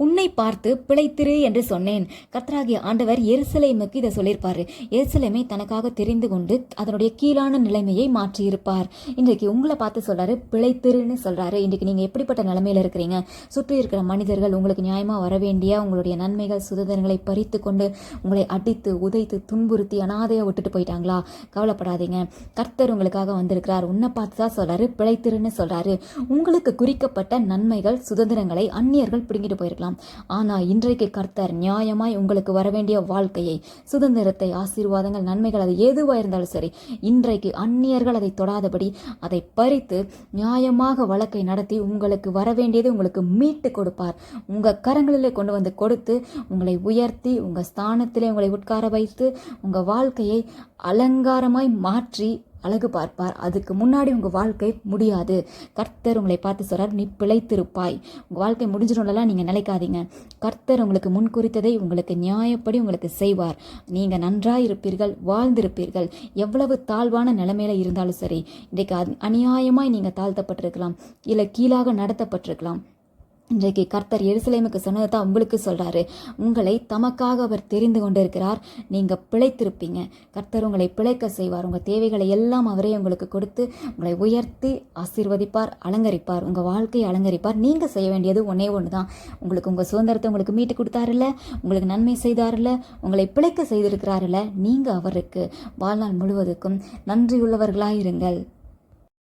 உன்னை பார்த்து பிழைத்திரு என்று சொன்னேன். கர்த்தராகிய ஆண்டவர் எருசலேமுக்கு இதை சொல்லியிருப்பாரு. எருசலேமை தனக்காக தெரிந்து கொண்டு அதனுடைய கீழான நிலைமையை மாற்றியிருப்பார். இன்றைக்கு உங்களை பார்த்து சொல்றாரு, பிழைத்திருன்னு சொல்றாரு. இன்றைக்கு நீங்க எப்படிப்பட்ட நிலைமையில இருக்கிறீங்க? சுற்றி இருக்கிற மனிதர்கள் உங்களுக்கு நியாயமா வர வேண்டிய உங்களுடைய நன்மைகள் சுதந்திரங்களை பறித்து கொண்டு உங்களை அடித்து உதைத்து துன்புறுத்தி அனாதையா விட்டுட்டு போயிட்டாங்களா? கவலைப்படாதீங்க, கர்த்தர் உங்களுக்காக வந்திருக்கிறார். உன்னை பார்த்து தான் சொல்றாரு, பிழைத்திருன்னு சொல்றாரு. உங்களுக்கு குறிக்கப்பட்ட நன்மைகள் சுதந்திரங்களை அந்நியர்கள் பிடுங்கிட்டு போயிருக்கலாம். ஆனா இன்றைக்கு கர்த்தர் நியாயமாய் உங்களுக்கு வர வேண்டிய வாழ்க்கையை, சுதந்திரத்தை, ஆசீர்வாதங்கள், நன்மைகள், அது எதுவா இருந்தாலும் சரி, இன்றைக்கு அந்நியர்கள் அதை தொடாதபடி அதை பறித்து நியாயமாக வழக்கை நடத்தி உங்களுக்கு வர வேண்டியது உங்களுக்கு மீட்டு கொடுப்பார். உங்க கரங்களிலே கொண்டு வந்து கொடுத்து உங்களை உயர்த்தி உங்க ஸ்தானத்திலே உங்களை உட்கார வைத்து உங்க வாழ்க்கையை அலங்காரமாய் மாற்றி அழகு பார்ப்பார். அதுக்கு முன்னாடி உங்க வாழ்க்கை முடியாது. கர்த்தர் உங்களை பார்த்து சொல்றார், நீ பிழைத்திருப்பாய். உங்க வாழ்க்கை முடிஞ்சிடும்லாம் நீங்க நினைக்காதீங்க. கர்த்தர் உங்களுக்கு முன் குறித்ததை உங்களுக்கு நியாயப்படி உங்களுக்கு செய்வார். நீங்க நன்றாய் இருப்பீர்கள், வாழ்ந்திருப்பீர்கள். எவ்வளவு தாழ்வான நிலைமையில இருந்தாலும் சரி, இன்றைக்கு அநியாயமாய் நீங்க தாழ்த்தப்பட்டிருக்கலாம், இல்லை கீழாக நடத்தப்பட்டிருக்கலாம். இன்றைக்கு கர்த்தர் எருசலேமுக்கு சொன்னதை தான் உங்களுக்கு சொல்றாரு. உங்களை தமக்காக அவர் தெரிந்து கொண்டிருக்கிறார். நீங்க பிழைத்திருப்பீங்க. கர்த்தர் உங்களை பிழைக்க செய்வார். உங்க தேவைகளை எல்லாம் அவரே உங்களுக்கு கொடுத்து உங்களை உயர்த்தி ஆசீர்வதிப்பார், அலங்கரிப்பார், உங்க வாழ்க்கையை அலங்கரிப்பார். நீங்க செய்ய வேண்டியது ஒன்னே ஒண்ணுதான். உங்களுக்கு உங்க சுதந்திரத்தை உங்களுக்கு மீட்டு கொடுத்தாருல்ல, உங்களுக்கு நன்மை செய்தாருல்ல, உங்களை பிழைக்க செய்திருக்கிறாருல்ல, நீங்க அவருக்கு வாழ்நாள் முழுவதுக்கும் நன்றியுள்ளவர்களாயிருங்கள்.